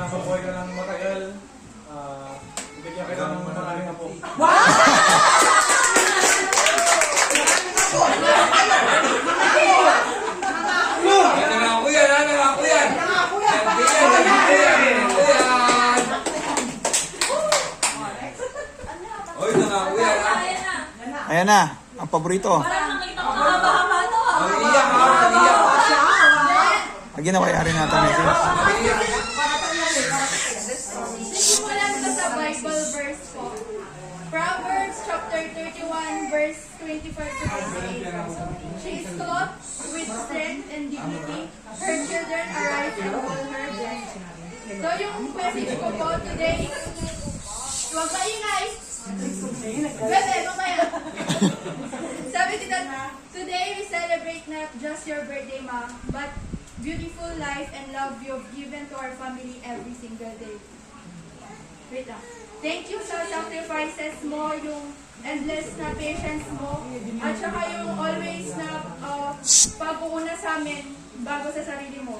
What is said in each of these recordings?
Sana mabuhay ka ng matagal. Bigyan kita ng maraming apo. Nangako yan, ha? Nangako yan. Nangako yan. Oy, nangako yan, ha? Ayan na, ang paborito. Parang nakita ko mahaba-haba to. Mag-iyak, ha? Mag-iyak. Lagyan na kayari natin message. Simulan ko sa Bible verse po. Proverbs chapter 31 verse 25 to 28. She is clothed with strength and dignity. Her children arise and call her blessed. So yung message ko po today, huwag maingay. Pwede, mamaya. Sabi dito, today we celebrate not just your birthday, Ma, but beautiful life and love you've given to our family every single day. Wait lang. Thank you sa sacrifices mo, yung endless na patience mo, at saka yung always na pag-uuna sa amin bago sa sarili mo.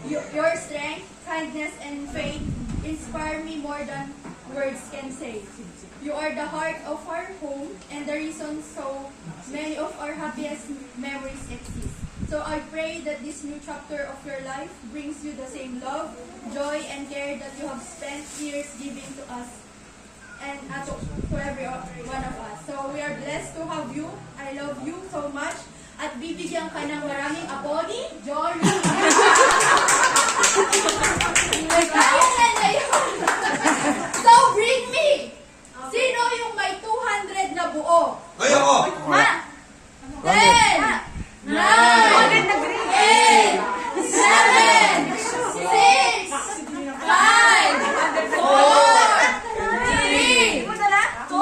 Your strength, kindness, and faith inspire me more than words can say. You are the heart of our home and the reason so many of our happiest memories exist. So I pray that this new chapter of your life brings you the same love, joy, and care that you have spent years giving to us and to every one of us. So we are blessed to have you. I love you so much. At bibigyan ka ng maraming apo ni Jory. So bring me! Sino yung may 200 na buo? Ay, ako! Ma! 10! 9! 8! 7! 6! 5! 4! 3! 2!